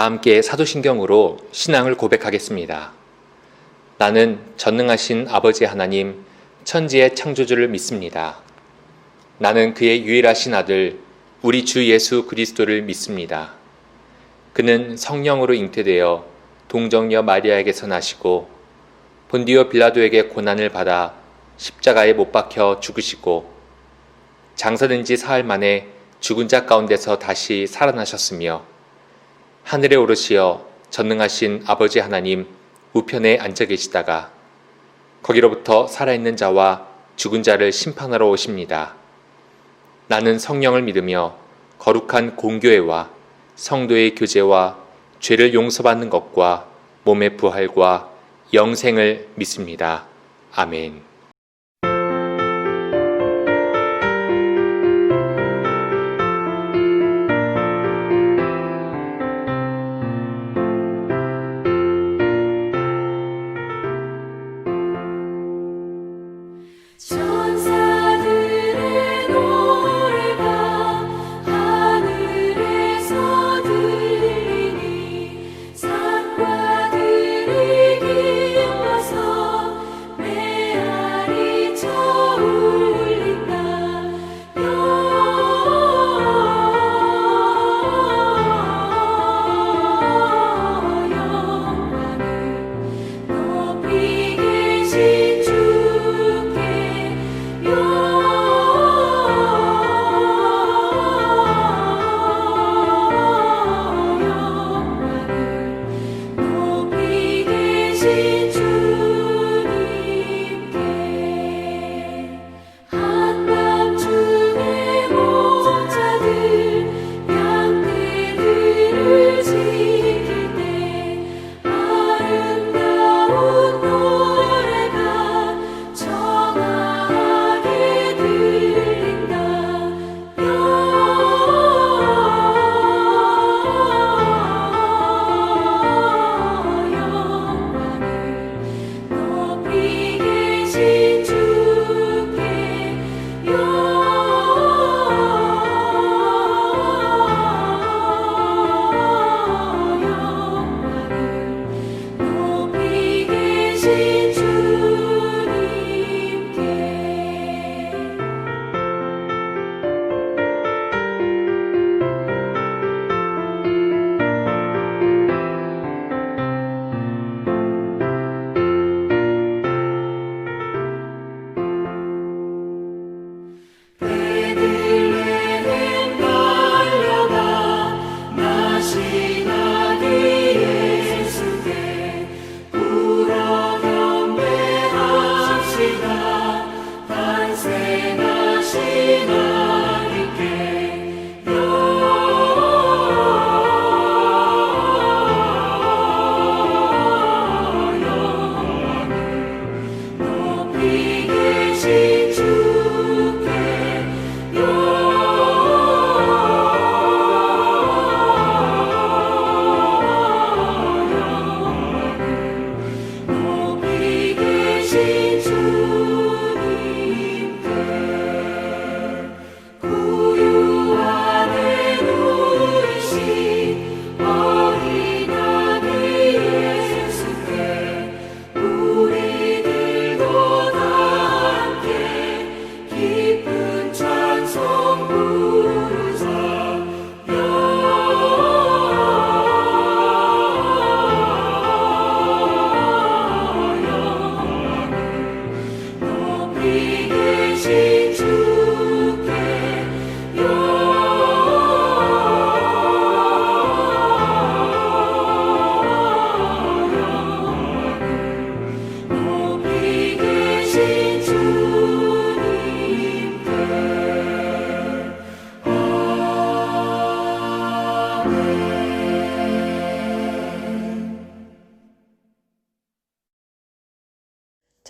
다 함께 사도신경으로 신앙을 고백하겠습니다. 나는 전능하신 아버지 하나님, 천지의 창조주를 믿습니다. 나는 그의 유일하신 아들, 우리 주 예수 그리스도를 믿습니다. 그는 성령으로 잉태되어 동정녀 마리아에게서 나시고 본디오 빌라도에게 고난을 받아 십자가에 못 박혀 죽으시고 장사된 지 사흘 만에 죽은 자 가운데서 다시 살아나셨으며 하늘에 오르시어 전능하신 아버지 하나님 우편에 앉아 계시다가 거기로부터 살아있는 자와 죽은 자를 심판하러 오십니다. 나는 성령을 믿으며 거룩한 공교회와 성도의 교제와 죄를 용서받는 것과 몸의 부활과 영생을 믿습니다. 아멘.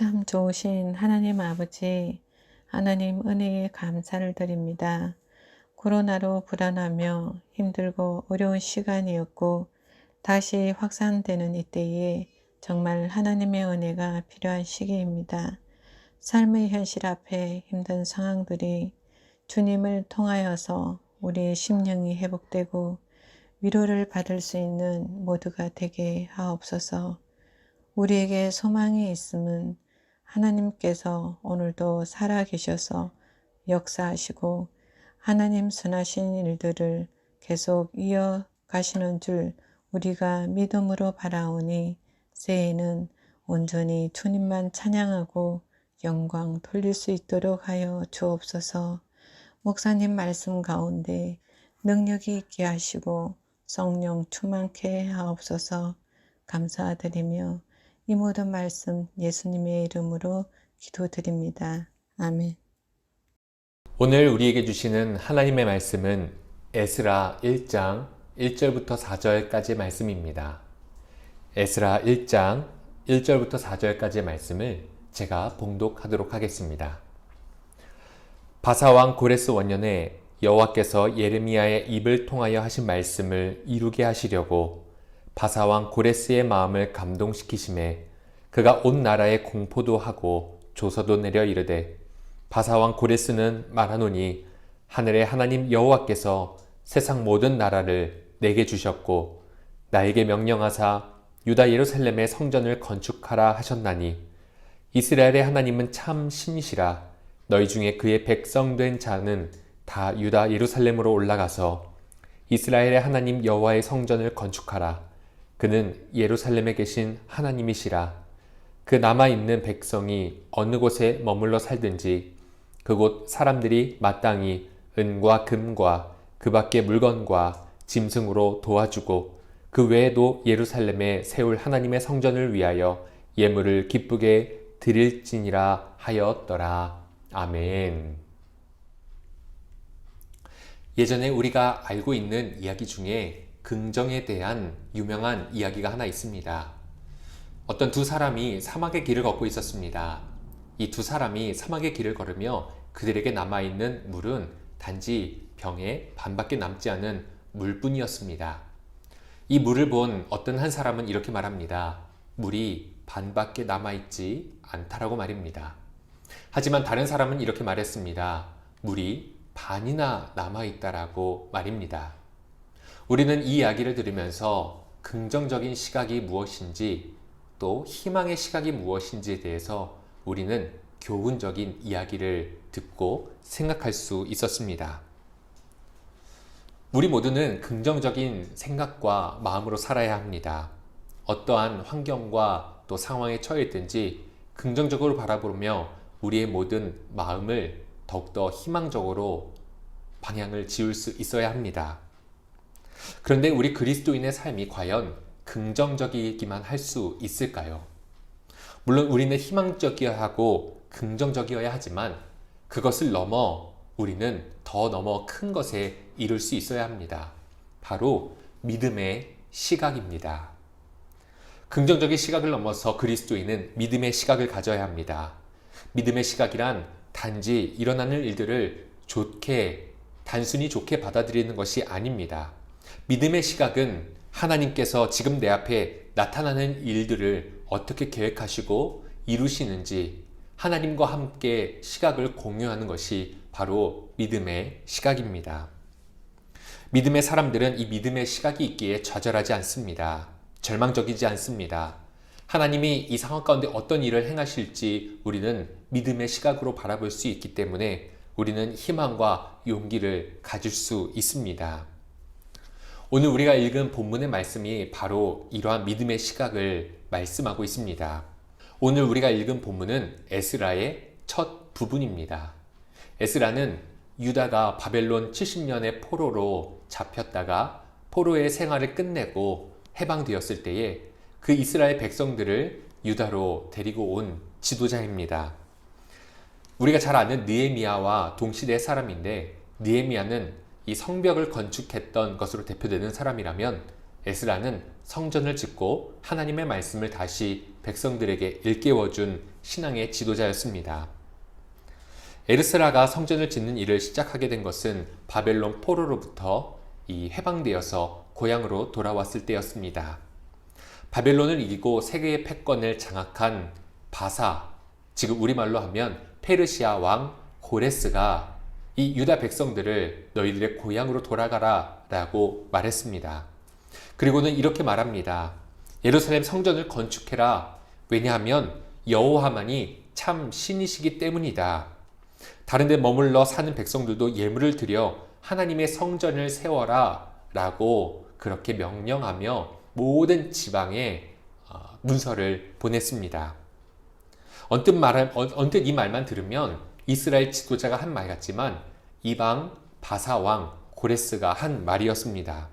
참 좋으신 하나님 아버지, 하나님 은혜에 감사를 드립니다. 코로나로 불안하며 힘들고 어려운 시간이었고 다시 확산되는 이때에 정말 하나님의 은혜가 필요한 시기입니다. 삶의 현실 앞에 힘든 상황들이 주님을 통하여서 우리의 심령이 회복되고 위로를 받을 수 있는 모두가 되게 하옵소서. 우리에게 소망이 있음은 하나님께서 오늘도 살아계셔서 역사하시고 하나님 선하신 일들을 계속 이어가시는 줄 우리가 믿음으로 바라오니 새해에는 온전히 주님만 찬양하고 영광 돌릴 수 있도록 하여 주옵소서. 목사님 말씀 가운데 능력이 있게 하시고 성령 충만케 하옵소서. 감사드리며 이 모든 말씀 예수님의 이름으로 기도드립니다. 아멘. 오늘 우리에게 주시는 하나님의 말씀은 에스라 1장 1절부터 4절까지의 말씀입니다. 에스라 1장 1절부터 4절까지의 말씀을 제가 봉독하도록 하겠습니다. 바사왕 고레스 원년에 여호와께서 예레미야의 입을 통하여 하신 말씀을 이루게 하시려고 바사왕 고레스의 마음을 감동시키심에 그가 온 나라에 공포도 하고 조서도 내려 이르되 바사왕 고레스는 말하노니 하늘의 하나님 여호와께서 세상 모든 나라를 내게 주셨고 나에게 명령하사 유다 예루살렘의 성전을 건축하라 하셨나니 이스라엘의 하나님은 참 신이시라. 너희 중에 그의 백성된 자는 다 유다 예루살렘으로 올라가서 이스라엘의 하나님 여호와의 성전을 건축하라. 그는 예루살렘에 계신 하나님이시라. 그 남아있는 백성이 어느 곳에 머물러 살든지 그곳 사람들이 마땅히 은과 금과 그 밖의 물건과 짐승으로 도와주고 그 외에도 예루살렘에 세울 하나님의 성전을 위하여 예물을 기쁘게 드릴지니라 하였더라. 아멘. 예전에 우리가 알고 있는 이야기 중에 긍정에 대한 유명한 이야기가 하나 있습니다. 어떤 두 사람이 사막의 길을 걷고 있었습니다. 이 두 사람이 사막의 길을 걸으며 그들에게 남아있는 물은 단지 병에 반밖에 남지 않은 물뿐이었습니다. 이 물을 본 어떤 한 사람은 이렇게 말합니다. 물이 반밖에 남아있지 않다라고 말입니다. 하지만 다른 사람은 이렇게 말했습니다. 물이 반이나 남아있다라고 말입니다. 우리는 이 이야기를 들으면서 긍정적인 시각이 무엇인지 또 희망의 시각이 무엇인지에 대해서 우리는 교훈적인 이야기를 듣고 생각할 수 있었습니다. 우리 모두는 긍정적인 생각과 마음으로 살아야 합니다. 어떠한 환경과 또 상황에 처했든지 긍정적으로 바라보며 우리의 모든 마음을 더욱더 희망적으로 방향을 지을 수 있어야 합니다. 그런데 우리 그리스도인의 삶이 과연 긍정적이기만 할 수 있을까요? 물론 우리는 희망적이어야 하고 긍정적이어야 하지만 그것을 넘어 우리는 더 넘어 큰 것에 이룰 수 있어야 합니다. 바로 믿음의 시각입니다. 긍정적인 시각을 넘어서 그리스도인은 믿음의 시각을 가져야 합니다. 믿음의 시각이란 단지 일어나는 일들을 단순히 좋게 받아들이는 것이 아닙니다. 믿음의 시각은 하나님께서 지금 내 앞에 나타나는 일들을 어떻게 계획하시고 이루시는지 하나님과 함께 시각을 공유하는 것이 바로 믿음의 시각입니다. 믿음의 사람들은 이 믿음의 시각이 있기에 좌절하지 않습니다. 절망적이지 않습니다. 하나님이 이 상황 가운데 어떤 일을 행하실지 우리는 믿음의 시각으로 바라볼 수 있기 때문에 우리는 희망과 용기를 가질 수 있습니다. 오늘 우리가 읽은 본문의 말씀이 바로 이러한 믿음의 시각을 말씀하고 있습니다. 오늘 우리가 읽은 본문은 에스라의 첫 부분입니다. 에스라는 유다가 바벨론 70년의 포로로 잡혔다가 포로의 생활을 끝내고 해방되었을 때에 그 이스라엘 백성들을 유다로 데리고 온 지도자입니다. 우리가 잘 아는 느헤미야와 동시대 사람인데 느헤미야는 이 성벽을 건축했던 것으로 대표되는 사람이라면 에스라는 성전을 짓고 하나님의 말씀을 다시 백성들에게 일깨워준 신앙의 지도자였습니다. 에스라가 성전을 짓는 일을 시작하게 된 것은 바벨론 포로로부터 해방되어서 고향으로 돌아왔을 때였습니다. 바벨론을 이기고 세계의 패권을 장악한 바사, 지금 우리말로 하면 페르시아 왕 고레스가 이 유다 백성들을 너희들의 고향으로 돌아가라 라고 말했습니다. 그리고는 이렇게 말합니다. 예루살렘 성전을 건축해라. 왜냐하면 여호와만이 참 신이시기 때문이다. 다른 데 머물러 사는 백성들도 예물을 드려 하나님의 성전을 세워라 라고 그렇게 명령하며 모든 지방에 문서를 보냈습니다. 언뜻 이 말만 들으면 이스라엘 지도자가 한 말 같지만 이방 바사왕 고레스가 한 말이었습니다.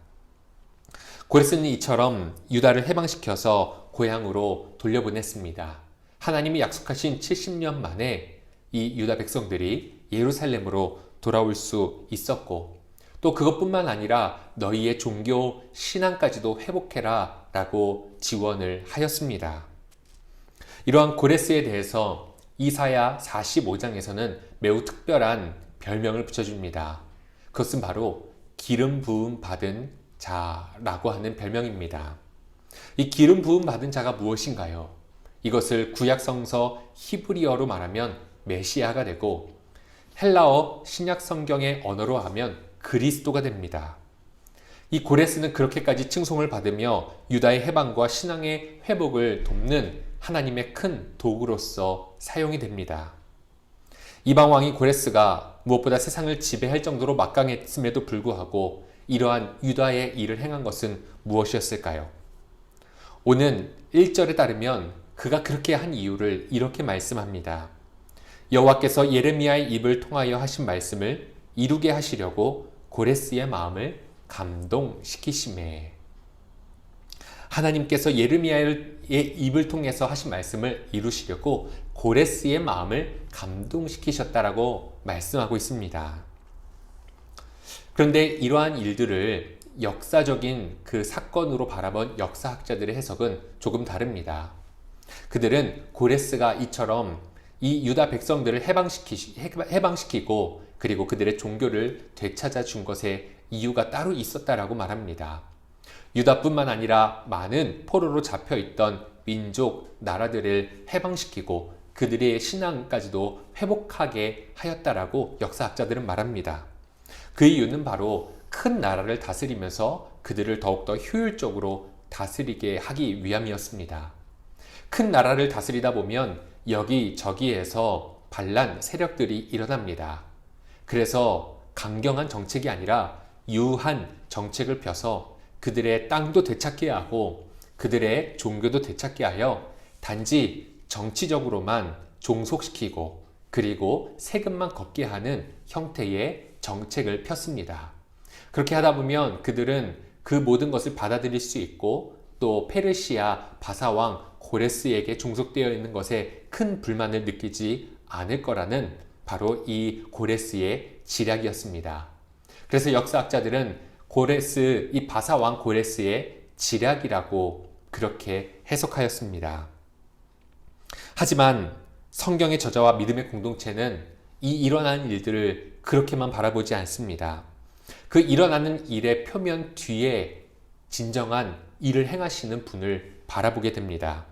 고레스는 이처럼 유다를 해방시켜서 고향으로 돌려보냈습니다. 하나님이 약속하신 70년 만에 이 유다 백성들이 예루살렘으로 돌아올 수 있었고, 또 그것뿐만 아니라 너희의 종교 신앙까지도 회복해라 라고 지원을 하였습니다. 이러한 고레스에 대해서 이사야 45장에서는 매우 특별한 별명을 붙여줍니다. 그것은 바로 기름 부음 받은 자라고 하는 별명입니다. 이 기름 부음 받은 자가 무엇인가요? 이것을 구약성서 히브리어로 말하면 메시아가 되고, 헬라어 신약 성경의 언어로 하면 그리스도가 됩니다. 이 고레스는 그렇게까지 칭송을 받으며 유다의 해방과 신앙의 회복을 돕는 하나님의 큰 도구로서 사용이 됩니다. 이방왕이 고레스가 무엇보다 세상을 지배할 정도로 막강했음에도 불구하고 이러한 유다의 일을 행한 것은 무엇이었을까요? 오는 1절에 따르면 그가 그렇게 한 이유를 이렇게 말씀합니다. 여호와께서 예레미야의 입을 통하여 하신 말씀을 이루게 하시려고 고레스의 마음을 감동시키시매. 하나님께서 예레미야의 입을 통해서 하신 말씀을 이루시려고 고레스의 마음을 감동시키셨다라고 말씀하고 있습니다. 그런데 이러한 일들을 역사적인 그 사건으로 바라본 역사학자들의 해석은 조금 다릅니다. 그들은 고레스가 이처럼 이 유다 백성들을 해방시키고 그리고 그들의 종교를 되찾아 준 것에 이유가 따로 있었다라고 말합니다. 유다뿐만 아니라 많은 포로로 잡혀있던 민족, 나라들을 해방시키고 그들의 신앙까지도 회복하게 하였다라고 역사학자들은 말합니다. 그 이유는 바로 큰 나라를 다스리면서 그들을 더욱더 효율적으로 다스리게 하기 위함이었습니다. 큰 나라를 다스리다 보면 여기저기에서 반란 세력들이 일어납니다. 그래서 강경한 정책이 아니라 유한 정책을 펴서 그들의 땅도 되찾게 하고 그들의 종교도 되찾게 하여 단지 정치적으로만 종속시키고 그리고 세금만 걷게 하는 형태의 정책을 폈습니다. 그렇게 하다 보면 그들은 그 모든 것을 받아들일 수 있고 또 페르시아 바사왕 고레스에게 종속되어 있는 것에 큰 불만을 느끼지 않을 거라는 바로 이 고레스의 지략이었습니다. 그래서 역사학자들은 이 바사왕 고레스의 지략이라고 그렇게 해석하였습니다. 하지만 성경의 저자와 믿음의 공동체는 이 일어나는 일들을 그렇게만 바라보지 않습니다. 그 일어나는 일의 표면 뒤에 진정한 일을 행하시는 분을 바라보게 됩니다.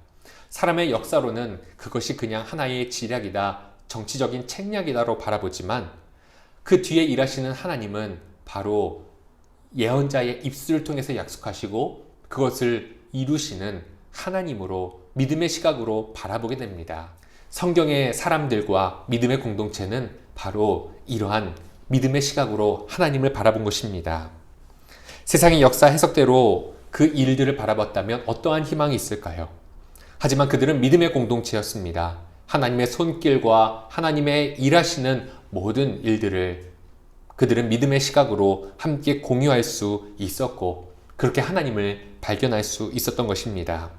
사람의 역사로는 그것이 그냥 하나의 지략이다, 정치적인 책략이다로 바라보지만 그 뒤에 일하시는 하나님은 바로 예언자의 입술을 통해서 약속하시고 그것을 이루시는 하나님으로 믿음의 시각으로 바라보게 됩니다. 성경의 사람들과 믿음의 공동체는 바로 이러한 믿음의 시각으로 하나님을 바라본 것입니다. 세상의 역사 해석대로 그 일들을 바라봤다면 어떠한 희망이 있을까요? 하지만 그들은 믿음의 공동체였습니다. 하나님의 손길과 하나님의 일하시는 모든 일들을 그들은 믿음의 시각으로 함께 공유할 수 있었고 그렇게 하나님을 발견할 수 있었던 것입니다.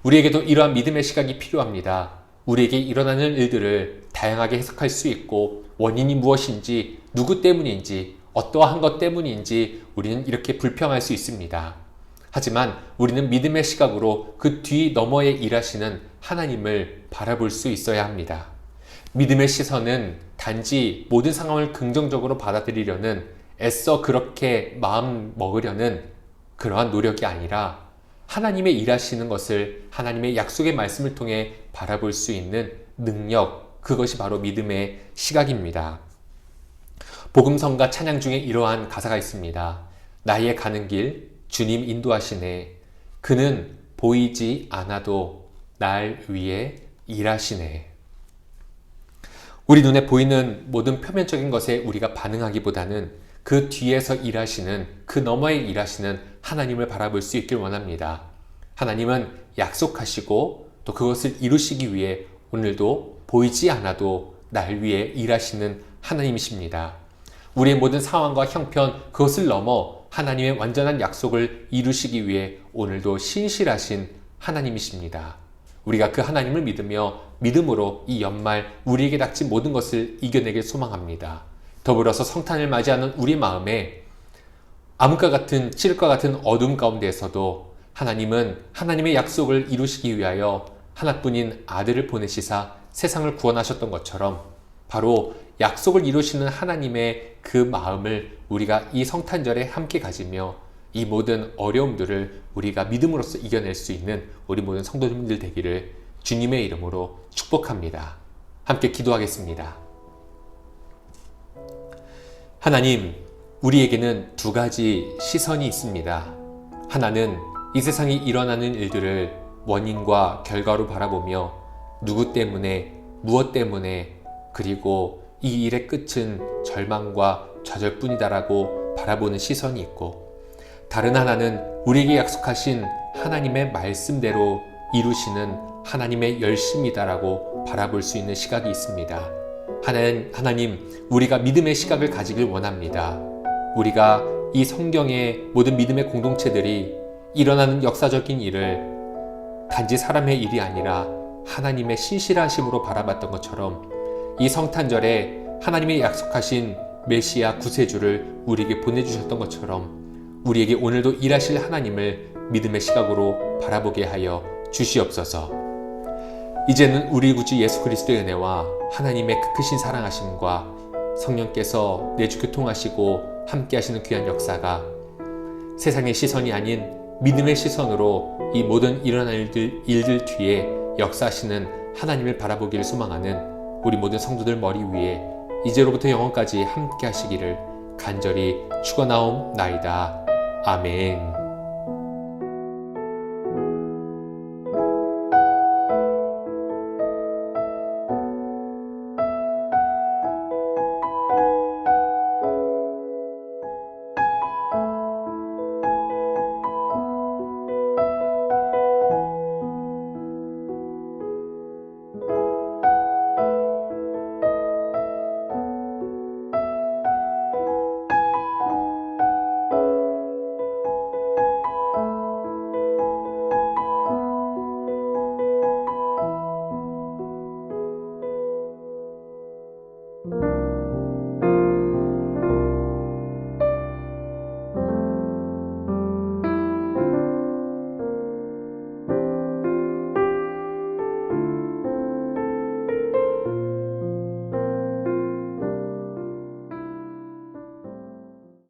우리에게도 이러한 믿음의 시각이 필요합니다. 우리에게 일어나는 일들을 다양하게 해석할 수 있고 원인이 무엇인지, 누구 때문인지, 어떠한 것 때문인지 우리는 이렇게 불평할 수 있습니다. 하지만 우리는 믿음의 시각으로 그 뒤 너머에 일하시는 하나님을 바라볼 수 있어야 합니다. 믿음의 시선은 단지 모든 상황을 긍정적으로 받아들이려는 애써 그렇게 마음 먹으려는 그러한 노력이 아니라 하나님의 일하시는 것을 하나님의 약속의 말씀을 통해 바라볼 수 있는 능력, 그것이 바로 믿음의 시각입니다. 복음성가 찬양 중에 이러한 가사가 있습니다. 나의 가는 길 주님 인도하시네. 그는 보이지 않아도 날 위해 일하시네. 우리 눈에 보이는 모든 표면적인 것에 우리가 반응하기보다는 그 뒤에서 일하시는, 그 너머에 일하시는 하나님을 바라볼 수 있길 원합니다. 하나님은 약속하시고 또 그것을 이루시기 위해 오늘도 보이지 않아도 날 위해 일하시는 하나님이십니다. 우리의 모든 상황과 형편, 그것을 넘어 하나님의 완전한 약속을 이루시기 위해 오늘도 신실하신 하나님이십니다. 우리가 그 하나님을 믿으며 믿음으로 이 연말 우리에게 닥친 모든 것을 이겨내길 소망합니다. 더불어서 성탄을 맞이하는 우리 마음에 암흑과 같은 칠흑과 같은 어둠 가운데에서도 하나님은 하나님의 약속을 이루시기 위하여 하나뿐인 아들을 보내시사 세상을 구원하셨던 것처럼 바로 약속을 이루시는 하나님의 그 마음을 우리가 이 성탄절에 함께 가지며 이 모든 어려움들을 우리가 믿음으로써 이겨낼 수 있는 우리 모든 성도님들 되기를 주님의 이름으로 축복합니다. 함께 기도하겠습니다. 하나님, 우리에게는 두 가지 시선이 있습니다. 하나는 이 세상에 일어나는 일들을 원인과 결과로 바라보며 누구 때문에, 무엇 때문에, 그리고 이 일의 끝은 절망과 좌절뿐이다라고 바라보는 시선이 있고, 다른 하나는 우리에게 약속하신 하나님의 말씀대로 이루시는 하나님의 열심이다라고 바라볼 수 있는 시각이 있습니다. 하나님, 우리가 믿음의 시각을 가지길 원합니다. 우리가 이 성경의 모든 믿음의 공동체들이 일어나는 역사적인 일을 단지 사람의 일이 아니라 하나님의 신실하심으로 바라봤던 것처럼 이 성탄절에 하나님의 약속하신 메시아 구세주를 우리에게 보내주셨던 것처럼 우리에게 오늘도 일하실 하나님을 믿음의 시각으로 바라보게 하여 주시옵소서. 이제는 우리 구주 예수 그리스도의 은혜와 하나님의 크신 사랑하심과 성령께서 내주 교통하시고 함께 하시는 귀한 역사가 세상의 시선이 아닌 믿음의 시선으로 이 모든 일어날 일들 뒤에 역사하시는 하나님을 바라보기를 소망하는 우리 모든 성도들 머리 위에 이제로부터 영원까지 함께 하시기를 간절히 축원하옵나이다. 아멘.